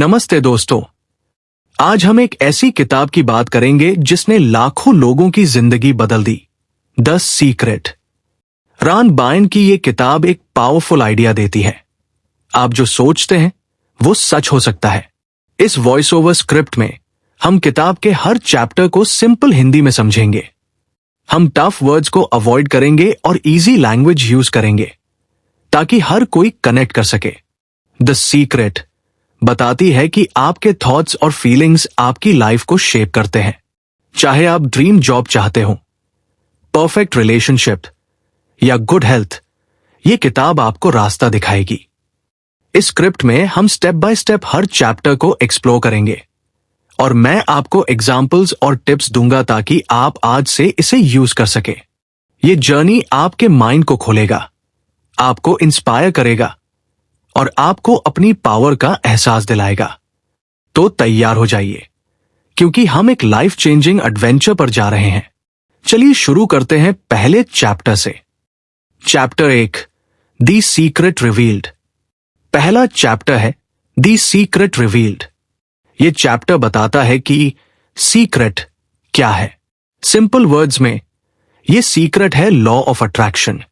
नमस्ते दोस्तों। आज हम एक ऐसी किताब की बात करेंगे जिसने लाखों लोगों की जिंदगी बदल दी, द सीक्रेट। रान बायन की ये किताब एक पावरफुल आइडिया देती है। आप जो सोचते हैं वो सच हो सकता है। इस वॉइस ओवर स्क्रिप्ट में हम किताब के हर चैप्टर को सिंपल हिंदी में समझेंगे। हम टफ वर्ड्स को अवॉइड करेंगे और इजी लैंग्वेज यूज करेंगे ताकि हर कोई कनेक्ट कर सके। द सीक्रेट बताती है कि आपके थॉट्स और फीलिंग्स आपकी लाइफ को शेप करते हैं। चाहे आप ड्रीम जॉब चाहते हो, परफेक्ट रिलेशनशिप या गुड हेल्थ, ये किताब आपको रास्ता दिखाएगी। इस स्क्रिप्ट में हम step by step her chapter को एक्सप्लोर करेंगे और मैं आपको एग्जाम्पल्स और टिप्स दूंगा ताकि आप आज से इसे यूज कर सके। ये जर्नी आपके माइंड को खोलेगा, आपको इंस्पायर करेगा और आपको अपनी पावर का एहसास दिलाएगा। तो तैयार हो जाइए, क्योंकि हम एक लाइफ चेंजिंग एडवेंचर पर जा रहे हैं। चलिए शुरू करते हैं पहले चैप्टर से। Chapter 1, the secret revealed. पहला चैप्टर है द सीक्रेट रिवील्ड। ये चैप्टर बताता है कि सीक्रेट क्या है। सिंपल वर्ड्स में ये सीक्रेट है लॉ ऑफ अट्रैक्शन।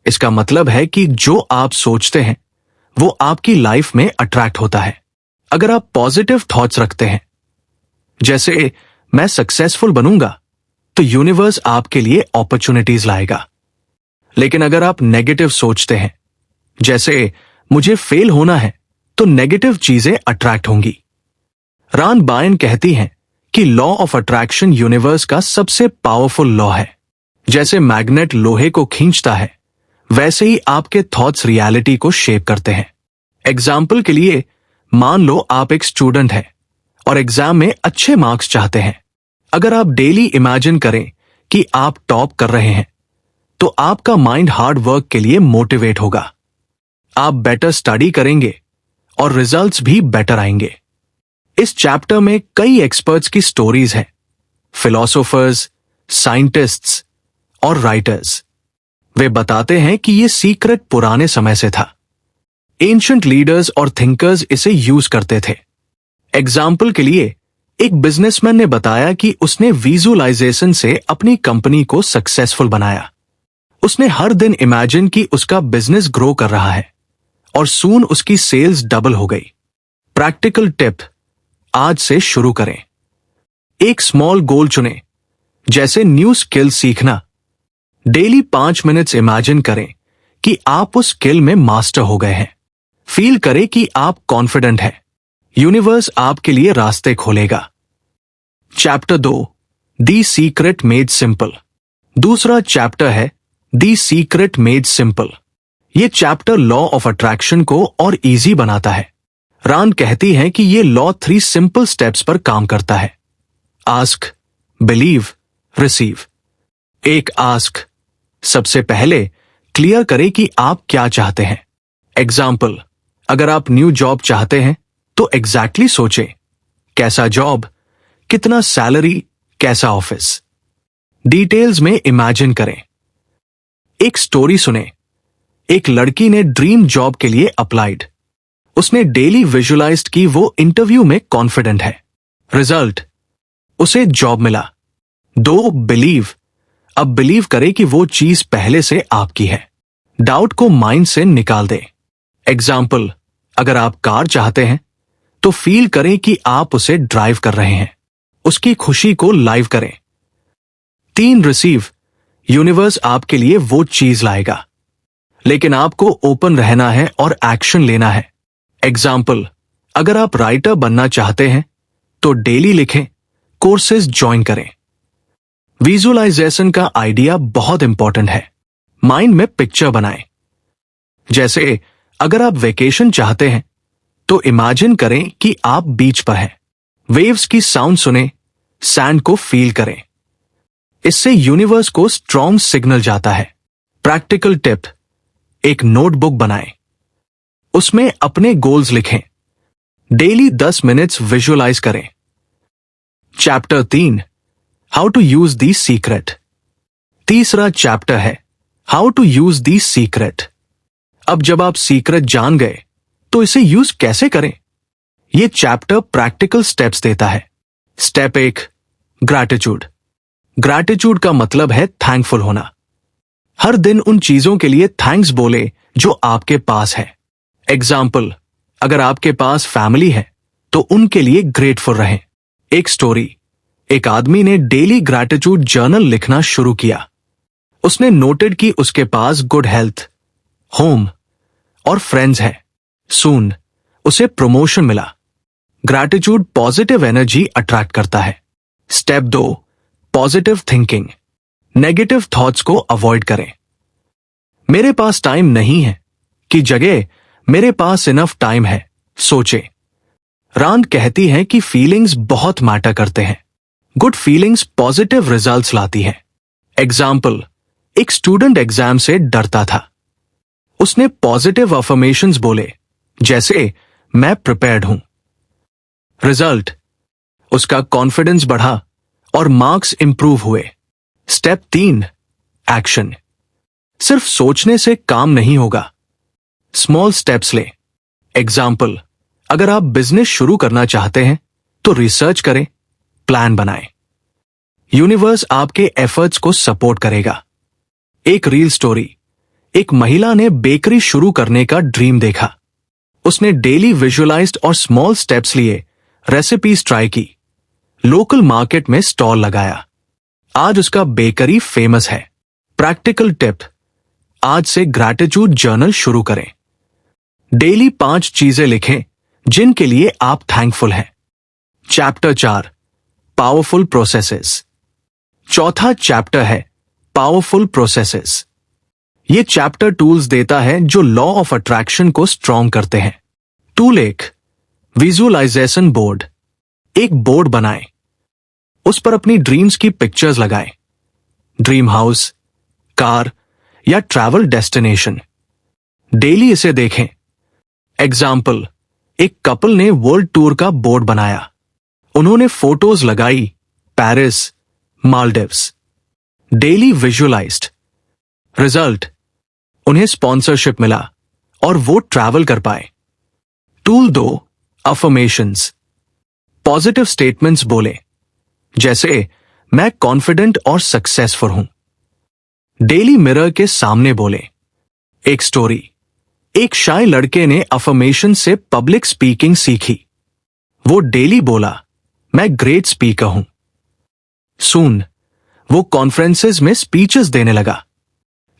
इसका मतलब है कि जो आप सोचते हैं वो आपकी लाइफ में अट्रैक्ट होता है। अगर आप पॉजिटिव थॉट्स रखते हैं, जैसे मैं सक्सेसफुल बनूंगा, तो यूनिवर्स आपके लिए अपॉर्चुनिटीज लाएगा। लेकिन अगर आप नेगेटिव सोचते हैं, जैसे मुझे फेल होना है, तो नेगेटिव चीजें अट्रैक्ट होंगी। रान बायन कहती हैं कि लॉ ऑफ अट्रैक्शन यूनिवर्स का सबसे पावरफुल लॉ है। जैसे मैग्नेट लोहे को खींचता है, वैसे ही आपके थॉट्स रियलिटी को शेप करते हैं। एग्जाम्पल के लिए, मान लो आप एक स्टूडेंट हैं और एग्जाम में अच्छे मार्क्स चाहते हैं। अगर आप डेली इमेजिन करें कि आप टॉप कर रहे हैं, तो आपका माइंड हार्ड वर्क के लिए मोटिवेट होगा। आप बेटर स्टडी करेंगे और रिजल्ट्स भी बेटर आएंगे। इस चैप्टर में कई एक्सपर्ट्स की स्टोरीज हैं, फिलोसोफर्स, साइंटिस्ट्स और राइटर्स। वे बताते हैं कि ये सीक्रेट पुराने समय से था। एंशिएंट लीडर्स और थिंकर्स इसे यूज करते थे। एग्जाम्पल के लिए, एक बिजनेसमैन ने बताया कि उसने विजुअलाइजेशन से अपनी कंपनी को सक्सेसफुल बनाया। उसने हर दिन इमेजिन कि उसका बिजनेस ग्रो कर रहा है और सून उसकी सेल्स डबल हो गई। प्रैक्टिकल टिप, आज से शुरू करें। एक स्मॉल गोल चुनें, जैसे न्यू स्किल सीखना। डेली 5 मिनट्स इमेजिन करें कि आप उस स्किल में मास्टर हो गए हैं। फील करें कि आप कॉन्फिडेंट हैं। यूनिवर्स आपके लिए रास्ते खोलेगा। Chapter 2, the secret made simple. दूसरा चैप्टर है द सीक्रेट मेड सिंपल। ये चैप्टर लॉ ऑफ अट्रैक्शन को और इजी बनाता है। रान कहती है कि ये लॉ 3 सिंपल स्टेप्स पर काम करता है। Ask, believe, receive. एक आस्क, सबसे पहले क्लियर करें कि आप क्या चाहते हैं। एग्जाम्पल, अगर आप न्यू जॉब चाहते हैं तो एग्जैक्टली सोचें, कैसा जॉब, कितना सैलरी, कैसा ऑफिस। डिटेल्स में इमेजिन करें। एक स्टोरी सुने। एक लड़की ने ड्रीम जॉब के लिए अप्लाइड। उसने डेली विजुअलाइज्ड कि वो इंटरव्यू में कॉन्फिडेंट है। रिजल्ट, उसे जॉब मिला। 2 बिलीव। अब बिलीव करें कि वो चीज पहले से आपकी है। डाउट को माइंड से निकाल दें। एग्जाम्पल, अगर आप कार चाहते हैं तो फील करें कि आप उसे ड्राइव कर रहे हैं। उसकी खुशी को लाइव करें। 3 रिसीव। यूनिवर्स आपके लिए वो चीज लाएगा, लेकिन आपको ओपन रहना है और एक्शन लेना है। एग्जाम्पल, अगर आप राइटर बनना चाहते हैं तो डेली लिखें, कोर्सेज ज्वाइन करें। विजुअलाइजेशन का आइडिया बहुत इंपॉर्टेंट है। माइंड में पिक्चर बनाएं। जैसे अगर आप वेकेशन चाहते हैं तो इमेजिन करें कि आप बीच पर हैं। वेव्स की साउंड सुने, सैंड को फील करें। इससे यूनिवर्स को स्ट्रॉन्ग सिग्नल जाता है। प्रैक्टिकल टिप, एक नोटबुक बनाएं। उसमें अपने गोल्स लिखें। डेली 10 मिनट्स विजुअलाइज करें। Chapter 3, how to use the secret. तीसरा चैप्टर है how to use the secret. अब जब आप सीक्रेट जान गए तो इसे यूज कैसे करें। ये चैप्टर प्रैक्टिकल स्टेप्स देता है। Step 1, gratitude. ग्रैटिट्यूड का मतलब है थैंकफुल होना। हर दिन उन चीजों के लिए थैंक्स बोले जो आपके पास है। एग्जाम्पल, अगर आपके पास फैमिली है तो उनके लिए ग्रेटफुल रहें। एक स्टोरी, एक आदमी ने डेली ग्रैटिट्यूड जर्नल लिखना शुरू किया। उसने नोटेड कि उसके पास गुड हेल्थ, होम और फ्रेंड्स है। सून उसे प्रमोशन मिला। ग्रैटिट्यूड पॉजिटिव एनर्जी अट्रैक्ट करता है। Step 2, positive thinking. Negative thoughts को अवॉइड करें। मेरे पास टाइम नहीं है की जगह मेरे पास इनफ टाइम है सोचे। रांद कहती है कि फीलिंग्स बहुत मैटर करते हैं। गुड फीलिंग्स पॉजिटिव रिजल्ट्स लाती है। एग्जाम्पल, एक स्टूडेंट एग्जाम से डरता था। उसने पॉजिटिव अफर्मेशंस बोले, जैसे मैं प्रिपेयर्ड हूं। रिजल्ट, उसका कॉन्फिडेंस बढ़ा और मार्क्स इंप्रूव हुए। Step 3, action. सिर्फ सोचने से काम नहीं होगा, स्मॉल स्टेप्स ले। एग्जाम्पल, अगर आप बिजनेस शुरू करना चाहते हैं तो रिसर्च करें, प्लान बनाएं। यूनिवर्स आपके एफर्ट्स को सपोर्ट करेगा। एक रील स्टोरी, एक महिला ने बेकरी शुरू करने का ड्रीम देखा। उसने डेली विजुअलाइज्ड और स्मॉल स्टेप्स लिए, रेसिपीज ट्राई की, लोकल मार्केट में स्टॉल लगाया। आज उसका बेकरी फेमस है। प्रैक्टिकल टिप, आज से ग्रैटिट्यूड जर्नल शुरू करें। डेली 5 चीजें लिखें जिनके लिए आप थैंकफुल हैं। Chapter 4, powerful processes. चौथा चैप्टर है पावरफुल प्रोसेसेस। ये चैप्टर टूल्स देता है जो लॉ ऑफ अट्रैक्शन को स्ट्रॉन्ग करते हैं। Tool 1, visualisation board. एक बोर्ड बनाएं, उस पर अपनी ड्रीम्स की पिक्चर्स लगाएं। ड्रीम हाउस, कार या ट्रैवल डेस्टिनेशन। डेली इसे देखें। एग्जाम्पल, एक कपल ने वर्ल्ड टूर का बोर्ड बनाया। उन्होंने फोटोज लगाई, Paris, Maldives. Daily visualised. Result, उन्हें स्पॉन्सरशिप मिला और वो ट्रैवल कर पाए। Tool 2, affirmations. पॉजिटिव स्टेटमेंट्स बोले, जैसे मैं कॉन्फिडेंट और सक्सेसफुल हूं। डेली मिरर के सामने बोले। एक स्टोरी, एक शाय लड़के ने अफर्मेशन से पब्लिक स्पीकिंग सीखी। वो डेली बोला, मैं ग्रेट स्पीकर हूं। सून वो कॉन्फ्रेंसेस में स्पीचेस देने लगा।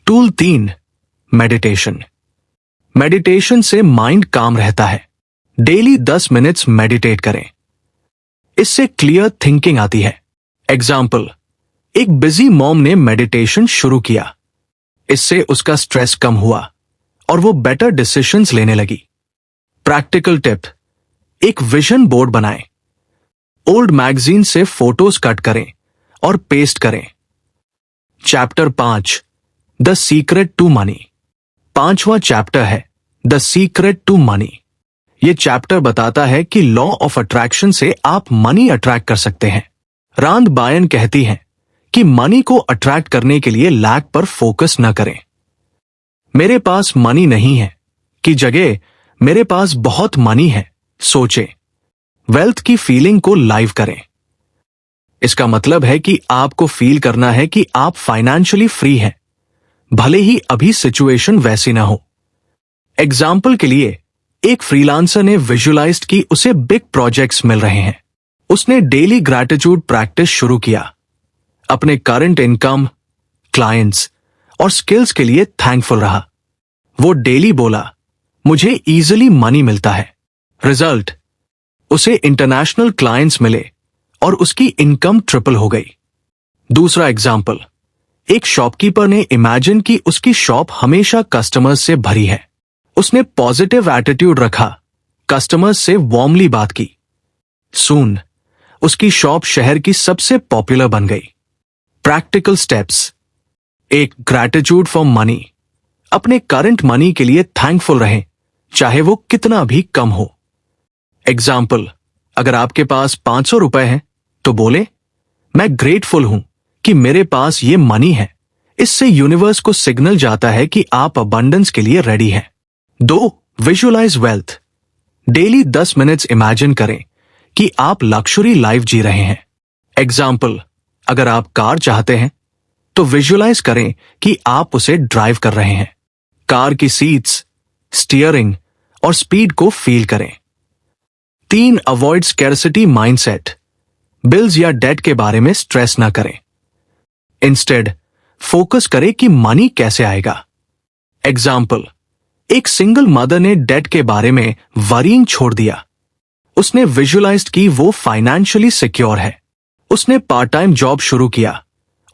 Tool 3, meditation. मेडिटेशन से माइंड काम रहता है। डेली 10 मिनट्स मेडिटेट करें, इससे क्लियर थिंकिंग आती है। एग्जाम्पल, एक बिजी मॉम ने मेडिटेशन शुरू किया। इससे उसका स्ट्रेस कम हुआ और वो बेटर डिसीजंस लेने लगी। प्रैक्टिकल टिप, एक विजन बोर्ड बनाएं। ओल्ड मैगजीन से फोटोज कट करें और पेस्ट करें। Chapter 5, the secret to money. 5वां चैप्टर है द सीक्रेट टू मनी। यह चैप्टर बताता है कि लॉ ऑफ अट्रैक्शन से आप मनी अट्रैक्ट कर सकते हैं। रांद बायन कहती हैं कि मनी को अट्रैक्ट करने के लिए लैक पर फोकस न करें। मेरे पास मनी नहीं है की जगह मेरे पास बहुत मनी है सोचे। वेल्थ की फीलिंग को लाइव करें। इसका मतलब है कि आपको फील करना है कि आप फाइनेंशियली फ्री हैं, भले ही अभी सिचुएशन वैसी ना हो। एग्जाम्पल के लिए, एक फ्रीलांसर ने विजुअलाइज्ड कि उसे बिग प्रोजेक्ट्स मिल रहे हैं। उसने डेली ग्रैटिट्यूड प्रैक्टिस शुरू किया। अपने करंट इनकम, क्लाइंट्स और स्किल्स के लिए थैंकफुल रहा। वो डेली बोला, मुझे इजीली मनी मिलता है। रिजल्ट, उसे इंटरनेशनल क्लाइंट्स मिले और उसकी इनकम ट्रिपल हो गई। दूसरा एग्जाम्पल, एक शॉपकीपर ने इमेजिन कि उसकी शॉप हमेशा कस्टमर्स से भरी है। उसने पॉजिटिव एटीट्यूड रखा, कस्टमर्स से वार्मली बात की। सून उसकी शॉप शहर की सबसे पॉपुलर बन गई। प्रैक्टिकल स्टेप्स, एक ग्रैटिट्यूड फॉर मनी। अपने करंट मनी के लिए थैंकफुल रहें, चाहे वो कितना भी कम हो। एग्जाम्पल, अगर आपके पास 500 रुपए हैं तो बोले, मैं ग्रेटफुल हूं कि मेरे पास ये मनी है। इससे यूनिवर्स को सिग्नल जाता है कि आप अबंडेंस के लिए रेडी हैं। 2, visualise wealth. Daily 10 minutes imagine करें कि आप लग्जरी लाइफ जी रहे हैं। एग्जाम्पल, अगर आप कार चाहते हैं तो विजुअलाइज करें कि आप उसे ड्राइव कर रहे हैं। कार की सीट्स, स्टीयरिंग और स्पीड को फील करें। 3, अवॉइड स्कैर्सिटी माइंडसेट। बिल्स या डेट के बारे में स्ट्रेस ना करें। इंस्टेड फोकस करें कि मनी कैसे आएगा। एग्जाम्पल, एक सिंगल मदर ने डेट के बारे में वरीइंग छोड़ दिया। उसने विजुअलाइज्ड कि वो फाइनेंशियली सिक्योर है। उसने पार्ट टाइम जॉब शुरू किया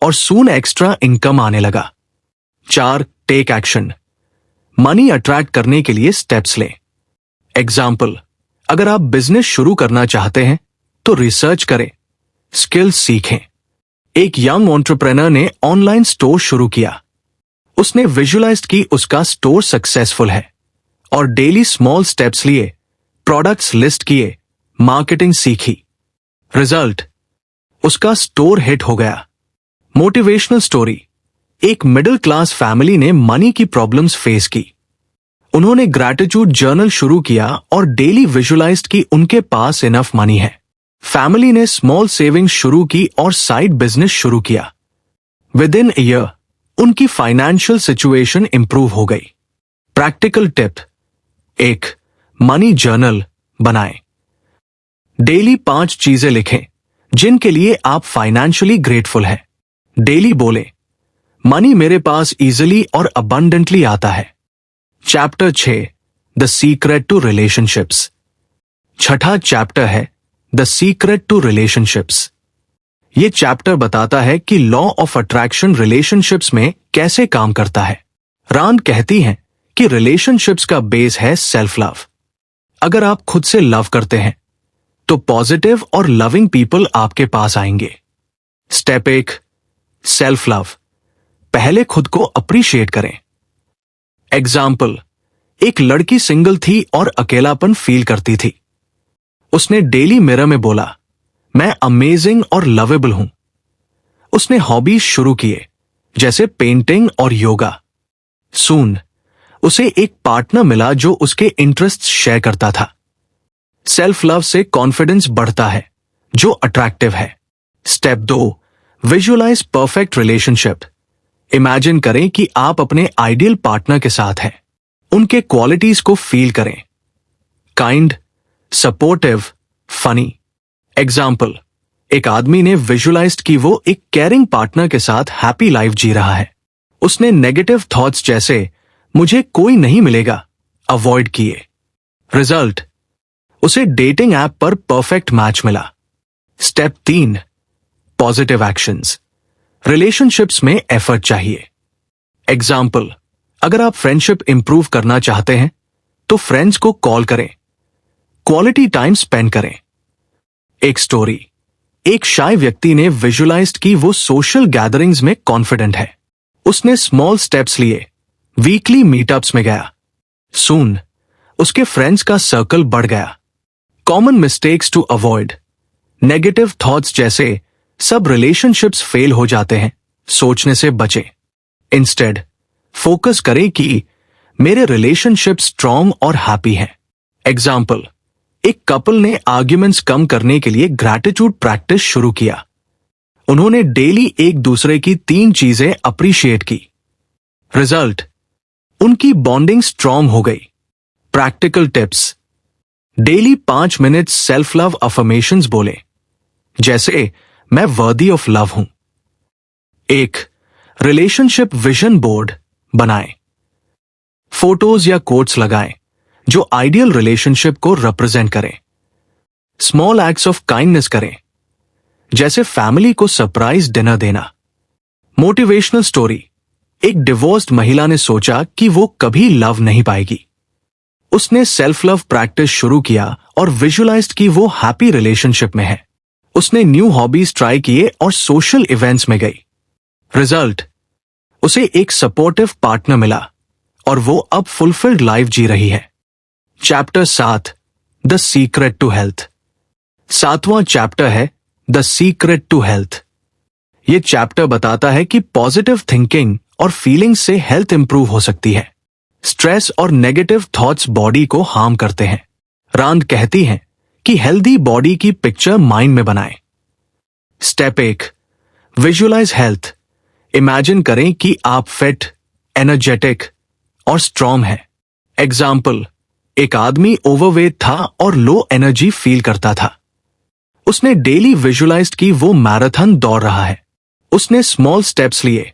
और सून एक्स्ट्रा इनकम आने लगा। 4, टेक एक्शन। मनी अट्रैक्ट करने के लिए स्टेप्स लें। एग्जाम्पल, अगर आप बिजनेस शुरू करना चाहते हैं तो रिसर्च करें, स्किल्स सीखें। एक यंग एंटरप्रेन्योर ने ऑनलाइन स्टोर शुरू किया। उसने विजुअलाइज्ड कि उसका स्टोर सक्सेसफुल है और डेली स्मॉल स्टेप्स लिए, प्रोडक्ट्स लिस्ट किए, मार्केटिंग सीखी। रिजल्ट, उसका स्टोर हिट हो गया। Motivational story. एक मिडिल क्लास फैमिली ने मनी की प्रॉब्लम्स फेस की। उन्होंने ग्रैटिट्यूड जर्नल शुरू किया और डेली विजुअलाइज्ड कि उनके पास इनफ मनी है। फैमिली ने स्मॉल सेविंग्स शुरू की और साइड बिजनेस शुरू किया। विद इन अ ईयर उनकी फाइनेंशियल सिचुएशन इंप्रूव हो गई। प्रैक्टिकल टिप: 1, मनी जर्नल बनाएं। डेली 5 चीजें लिखें जिनके लिए आप फाइनेंशियली ग्रेटफुल हैं। डेली बोलें, मनी मेरे पास इजिली और अबंडेंटली आता है। Chapter 6, the secret to relationships. छठा चैप्टर है द सीक्रेट टू रिलेशनशिप्स। ये चैप्टर बताता है कि लॉ ऑफ अट्रैक्शन रिलेशनशिप्स में कैसे काम करता है। रान कहती हैं कि रिलेशनशिप्स का बेस है सेल्फ लव। अगर आप खुद से लव करते हैं तो पॉजिटिव और लविंग पीपल आपके पास आएंगे। Step 1, self love. पहले खुद को अप्रिशिएट करें। एग्जाम्पल, एक लड़की सिंगल थी और अकेलापन फील करती थी। उसने डेली मिरर में बोला, मैं अमेजिंग और लवेबल हूं। उसने हॉबीज शुरू किए जैसे पेंटिंग और योगा। सून उसे एक पार्टनर मिला जो उसके इंटरेस्ट्स शेयर करता था। सेल्फ लव से कॉन्फिडेंस बढ़ता है जो अट्रैक्टिव है। Step 2, visualise perfect relationship. Imagine करें कि आप अपने आइडियल पार्टनर के साथ हैं। उनके क्वालिटीज को फील करें, काइंड, सपोर्टिव, फनी। एग्जाम्पल, एक आदमी ने विजुअलाइज्ड कि वो एक केयरिंग पार्टनर के साथ हैप्पी लाइफ जी रहा है। उसने नेगेटिव थॉट्स जैसे मुझे कोई नहीं मिलेगा अवॉइड किए। रिजल्ट, उसे डेटिंग ऐप पर परफेक्ट मैच मिला। Step 3, positive actions. रिलेशनशिप्स में एफर्ट चाहिए। एग्जाम्पल, अगर आप फ्रेंडशिप इंप्रूव करना चाहते हैं तो फ्रेंड्स को कॉल करें, क्वालिटी टाइम स्पेंड करें। एक स्टोरी, एक शाय व्यक्ति ने विजुअलाइज्ड कि वो सोशल गैदरिंग्स में कॉन्फिडेंट है। उसने स्मॉल स्टेप्स लिए, वीकली मीटअप्स में गया। सून उसके फ्रेंड्स का सर्कल बढ़ गया। Common mistakes to avoid. Negative thoughts जैसे सब रिलेशनशिप्स फेल हो जाते हैं सोचने से बचें। इंस्टेड फोकस करें कि मेरे रिलेशनशिप स्ट्रांग और हैप्पी हैं। एग्जाम्पल, एक कपल ने आर्ग्यूमेंट्स कम करने के लिए ग्रैटिट्यूड प्रैक्टिस शुरू किया। उन्होंने डेली एक दूसरे की 3 चीजें अप्रिशिएट की। रिजल्ट, उनकी बॉन्डिंग स्ट्रांग हो गई। Practical tips: daily 5 minute self love affirmations बोलें, जैसे मैं वर्दी ऑफ लव हूं। 1, रिलेशनशिप विजन बोर्ड बनाएं। फोटोज या कोट्स लगाएं जो आइडियल रिलेशनशिप को रिप्रेजेंट करें। स्मॉल एक्ट्स ऑफ काइंडनेस करें, जैसे फैमिली को सरप्राइज डिनर देना। मोटिवेशनल स्टोरी, एक डिवोर्स्ड महिला ने सोचा कि वो कभी लव नहीं पाएगी। उसने सेल्फ लव प्रैक्टिस शुरू किया और विजुअलाइज्ड कि वो हैप्पी रिलेशनशिप में है। उसने न्यू हॉबीज ट्राई किए और सोशल इवेंट्स में गई। रिजल्ट, उसे एक सपोर्टिव पार्टनर मिला और वो अब फुलफिल्ड लाइफ जी रही है। Chapter 7, the secret to health. 7वां चैप्टर है द सीक्रेट टू हेल्थ। ये चैप्टर बताता है कि पॉजिटिव थिंकिंग और फीलिंग से हेल्थ इंप्रूव हो सकती है। स्ट्रेस और नेगेटिव थॉट्स बॉडी को हार्म करते हैं। रांद कहती हैं कि हेल्दी बॉडी की पिक्चर माइंड में बनाएं। Step 1, visualise health. इमेजिन करें कि आप फिट, एनर्जेटिक और स्ट्रॉन्ग हैं। एग्जाम्पल, एक आदमी ओवरवेट था और लो एनर्जी फील करता था। उसने डेली विजुअलाइज की वो मैराथन दौड़ रहा है। उसने स्मॉल स्टेप्स लिए,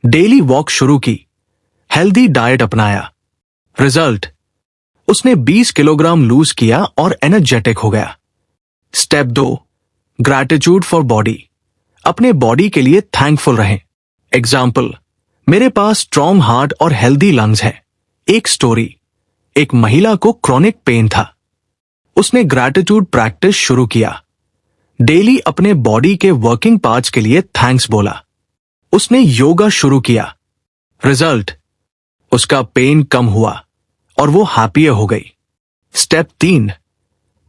डेली वॉक शुरू की, हेल्दी डाइट अपनाया। रिजल्ट, उसने 20 किलोग्राम लूज किया और एनर्जेटिक हो गया। Step 2, gratitude for body. अपने बॉडी के लिए थैंकफुल रहें। एग्जाम्पल, मेरे पास स्ट्रॉन्ग हार्ट और हेल्दी लंग्स है। एक स्टोरी, एक महिला को क्रॉनिक पेन था। उसने ग्रैटिट्यूड प्रैक्टिस शुरू किया, डेली अपने बॉडी के वर्किंग पार्ट्स के लिए थैंक्स बोला। उसने योगा शुरू किया। रिजल्ट, उसका पेन कम हुआ और वो हैप्पियर हो गई। Step 3,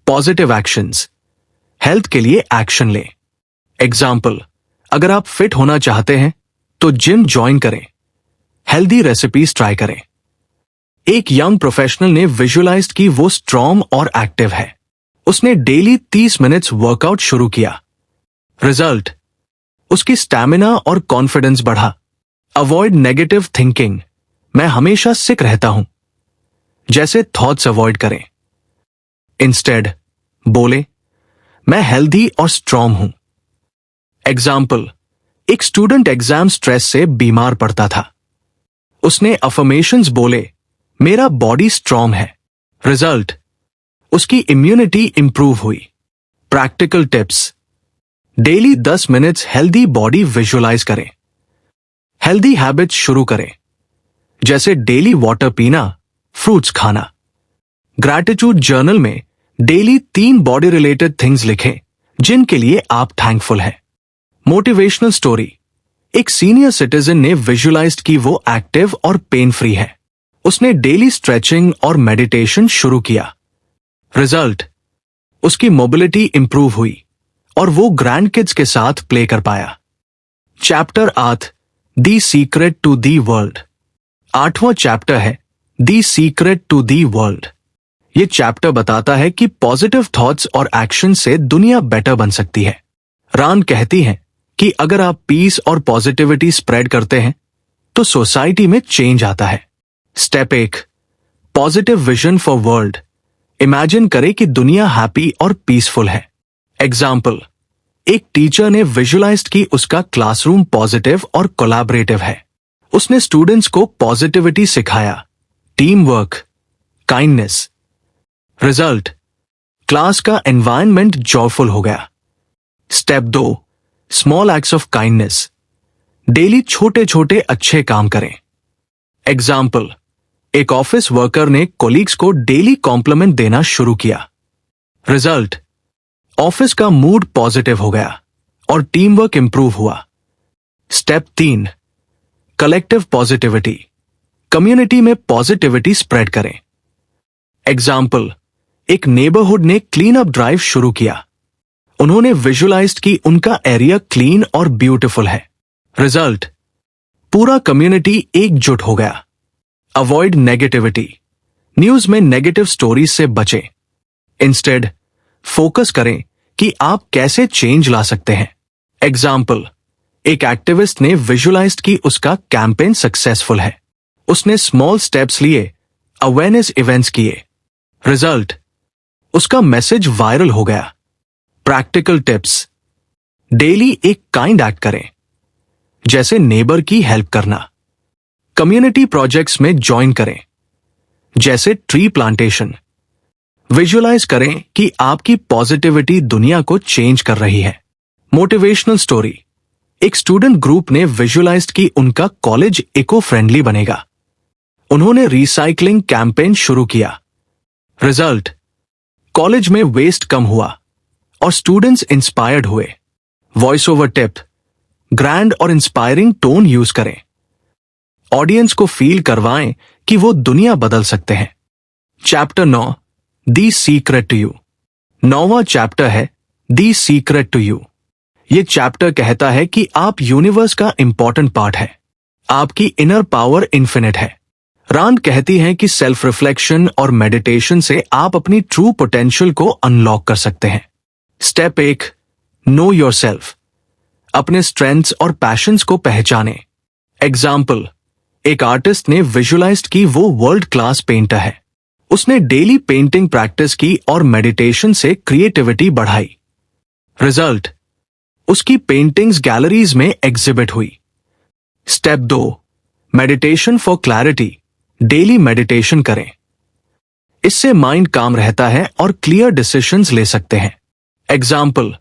positive actions. हेल्थ के लिए एक्शन लें। एग्जाम्पल, अगर आप फिट होना चाहते हैं तो जिम ज्वाइन करें, हेल्दी रेसिपीज ट्राई करें। एक यंग प्रोफेशनल ने विजुअलाइज की वो स्ट्रॉन्ग और एक्टिव है। उसने डेली 30 मिनट्स वर्कआउट शुरू किया। रिजल्ट, उसकी स्टैमिना और कॉन्फिडेंस बढ़ा। Avoid negative thinking. मैं हमेशा सिक रहता हूं जैसे थॉट्स अवॉइड करें। इंस्टेड बोले, मैं हेल्दी और स्ट्रॉन्ग हूं। एग्जाम्पल, एक स्टूडेंट एग्जाम स्ट्रेस से बीमार पड़ता था। उसने अफर्मेशंस बोले, मेरा बॉडी स्ट्रॉन्ग है। रिजल्ट, उसकी इम्यूनिटी इंप्रूव हुई। Practical tips, daily 10 minutes healthy body visualise करें। हेल्दी हैबिट्स शुरू करें, जैसे डेली वाटर पीना, फ्रूट्स खाना। ग्रैटिट्यूड जर्नल में डेली 3 बॉडी रिलेटेड थिंग्स लिखें जिनके लिए आप थैंकफुल हैं। मोटिवेशनल स्टोरी, एक सीनियर सिटीजन ने विजुअलाइज्ड की वो एक्टिव और पेन फ्री है। उसने डेली स्ट्रेचिंग और मेडिटेशन शुरू किया। रिजल्ट, उसकी मोबिलिटी इंप्रूव हुई और वो ग्रैंड किड्स के साथ प्ले कर पाया। Chapter 8, the secret to the world. 8वां चैप्टर है the secret to the world. ये चैप्टर बताता है कि पॉजिटिव थॉट्स और एक्शन से दुनिया बेटर बन सकती है। रान कहती हैं कि अगर आप पीस और पॉजिटिविटी स्प्रेड करते हैं तो सोसाइटी में चेंज आता है। Step 1, positive vision for world. Imagine करें कि दुनिया हैप्पी और पीसफुल है। एग्जाम्पल, एक टीचर ने विजुअलाइज्ड की उसका क्लासरूम पॉजिटिव और कोलैबोरेटिव है। उसने स्टूडेंट्स को पॉजिटिविटी सिखाया, team work, kindness. Result, class का एनवायरनमेंट जॉयफुल हो गया। Step 2, small acts of kindness. Daily छोटे छोटे अच्छे काम करें। एग्जाम्पल, एक ऑफिस वर्कर ने कोलीग्स को डेली कॉम्प्लीमेंट देना शुरू किया। रिजल्ट, ऑफिस का मूड पॉजिटिव हो गया और टीम वर्क इंप्रूव हुआ। Step 3, collective positivity. कम्युनिटी में पॉजिटिविटी स्प्रेड करें। एग्जाम्पल, एक नेबरहुड ने क्लीन अप ड्राइव शुरू किया। उन्होंने विजुअलाइज्ड कि उनका एरिया क्लीन और ब्यूटीफुल है। रिजल्ट, पूरा कम्युनिटी एकजुट हो गया। Avoid negativity. न्यूज में नेगेटिव स्टोरीज से बचें। इंस्टेड फोकस करें कि आप कैसे चेंज ला सकते हैं। एग्जाम्पल, एक एक्टिविस्ट ने विजुअलाइज्ड कि उसका कैंपेन सक्सेसफुल है। उसने स्मॉल स्टेप्स लिए, अवेयरनेस इवेंट्स किए। रिजल्ट, उसका मैसेज वायरल हो गया। प्रैक्टिकल टिप्स, डेली एक काइंड एक्ट करें, जैसे नेबर की हेल्प करना। कम्युनिटी प्रोजेक्ट्स में ज्वाइन करें, जैसे ट्री प्लांटेशन। विजुअलाइज करें कि आपकी पॉजिटिविटी दुनिया को चेंज कर रही है। मोटिवेशनल स्टोरी, एक स्टूडेंट ग्रुप ने विजुअलाइज्ड कि उनका कॉलेज इको फ्रेंडली बनेगा। उन्होंने रिसाइकलिंग कैंपेन शुरू किया। रिजल्ट, कॉलेज में वेस्ट कम हुआ और स्टूडेंट्स इंस्पायर्ड हुए। वॉइस ओवर टिप, ग्रैंड और इंस्पायरिंग टोन यूज करें। ऑडियंस को फील करवाएं कि वो दुनिया बदल सकते हैं। Chapter 9, the secret to you. 9वां चैप्टर है दी सीक्रेट टू यू। ये चैप्टर कहता है कि आप यूनिवर्स का इंपॉर्टेंट पार्ट है। आपकी इनर पावर इन्फिनिट है। रांड कहती हैं कि सेल्फ रिफ्लेक्शन और मेडिटेशन से आप अपनी ट्रू पोटेंशियल को अनलॉक कर सकते हैं। Step 1, no yourself. अपने स्ट्रेंथ्स और पैशंस को पहचानें। एग्जाम्पल, एक आर्टिस्ट ने विजुअलाइज्ड की वो वर्ल्ड क्लास पेंटर है। उसने डेली पेंटिंग प्रैक्टिस की और मेडिटेशन से क्रिएटिविटी बढ़ाई। रिजल्ट, उसकी पेंटिंग्स गैलरीज में एग्जिबिट हुई। Step 2, meditation for clarity. Daily meditation करें। इससे माइंड काम रहता है और क्लियर डिसीजंस ले सकते हैं। एग्जाम्पल,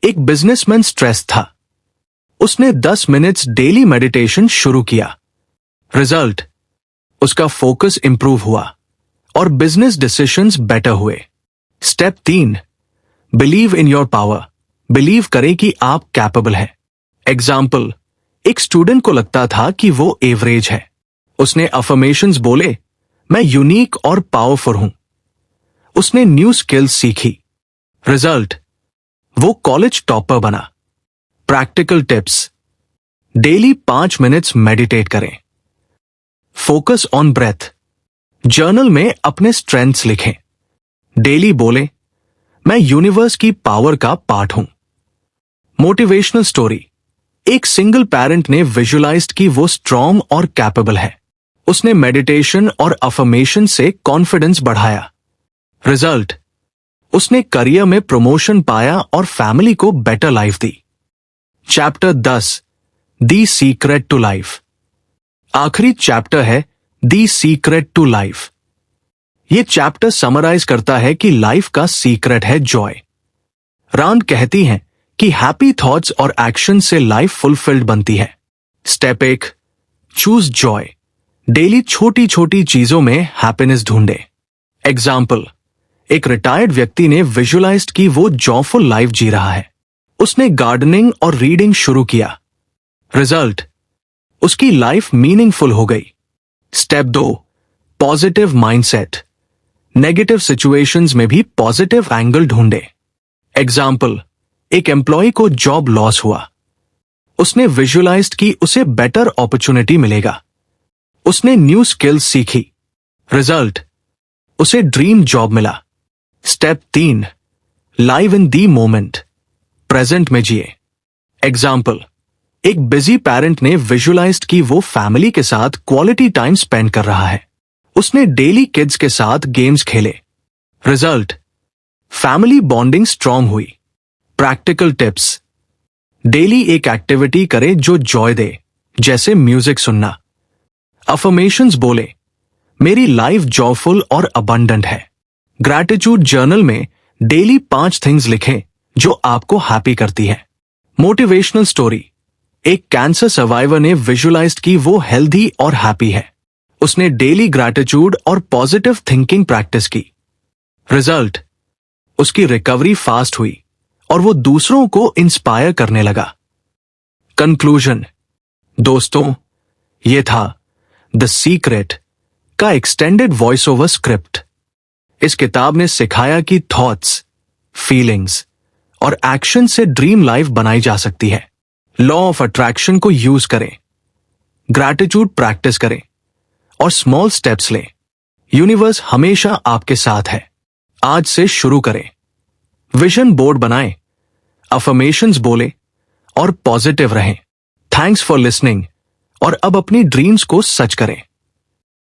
एक बिजनेसमैन स्ट्रेस था। उसने 10 मिनट्स डेली मेडिटेशन शुरू किया। रिजल्ट, उसका फोकस इंप्रूव हुआ और बिजनेस डिसीजंस बेटर हुए। Step 3, believe in your power. Believe करें कि आप कैपेबल हैं। एग्जाम्पल, एक स्टूडेंट को लगता था कि वो एवरेज है। उसने अफर्मेशंस बोले, मैं यूनिक और पावरफुल हूं। उसने न्यू स्किल्स सीखी। रिजल्ट, वो कॉलेज टॉपर बना। Practical tips, daily 5 minutes meditate करें। Focus on breath. जर्नल में अपने स्ट्रेंथ्स लिखें। डेली बोले, मैं यूनिवर्स की पावर का पार्ट हूं। मोटिवेशनल स्टोरी, एक सिंगल पेरेंट ने विजुअलाइज्ड कि वो स्ट्रांग और कैपेबल है। उसने मेडिटेशन और अफर्मेशन से कॉन्फिडेंस बढ़ाया। रिजल्ट, उसने करियर में प्रमोशन पाया और फैमिली को बेटर लाइफ दी। Chapter 10, the secret to life. आखिरी चैप्टर है दी सीक्रेट टू लाइफ। ये चैप्टर समराइज करता है कि लाइफ का सीक्रेट है जॉय। रांड कहती हैं कि हैप्पी थॉट्स और एक्शन से लाइफ फुलफिल्ड बनती है। Step 1, choose Joy. डेली छोटी छोटी चीजों में हैप्पीनेस ढूंढे। एग्जाम्पल, एक रिटायर्ड व्यक्ति ने विजुअलाइज्ड कि वो जॉयफुल लाइफ जी रहा है। उसने गार्डनिंग और रीडिंग शुरू किया। रिजल्ट, उसकी लाइफ मीनिंगफुल हो गई। Step 2, positive mindset. Negative situations में भी पॉजिटिव एंगल ढूंढे। एग्जाम्पल, एक एम्प्लॉय को जॉब लॉस हुआ। उसने विजुअलाइज्ड कि उसे बेटर अपॉर्चुनिटी मिलेगा। उसने न्यू स्किल्स सीखी। रिजल्ट, उसे ड्रीम जॉब मिला। Step 3, live in the moment. Present में जिए। एग्जाम्पल, एक बिजी पेरेंट ने विजुअलाइज्ड कि वो फैमिली के साथ क्वालिटी टाइम स्पेंड कर रहा है। उसने डेली किड्स के साथ गेम्स खेले। रिजल्ट, फैमिली बॉन्डिंग स्ट्रांग हुई। प्रैक्टिकल टिप्स, डेली एक एक्टिविटी करे जो जॉय दे, जैसे म्यूजिक सुनना। अफर्मेशंस बोले, मेरी लाइफ जॉयफुल और अबंडेंट है। ग्रैटिट्यूड जर्नल में डेली 5 थिंग्स लिखें जो आपको हैप्पी करती है। मोटिवेशनल स्टोरी, एक कैंसर सर्वाइवर ने विजुअलाइज्ड कि वो हेल्दी और हैप्पी है। उसने डेली ग्रैटिट्यूड और पॉजिटिव थिंकिंग प्रैक्टिस की। रिजल्ट, उसकी रिकवरी फास्ट हुई और वो दूसरों को इंस्पायर करने लगा। कंक्लूजन, दोस्तों, ये था द सीक्रेट का एक्सटेंडेड वॉइस ओवर स्क्रिप्ट। इस किताब ने सिखाया कि थॉट्स, फीलिंग्स और एक्शन से ड्रीम लाइफ बनाई जा सकती है। लॉ ऑफ अट्रैक्शन को यूज करें, ग्रैटिट्यूड प्रैक्टिस करें और स्मॉल स्टेप्स लें। यूनिवर्स हमेशा आपके साथ है। आज से शुरू करें। विजन बोर्ड बनाएं, अफर्मेशंस बोले और पॉजिटिव रहें। थैंक्स फॉर लिसनिंग और अब अपनी ड्रीम्स को सच करें।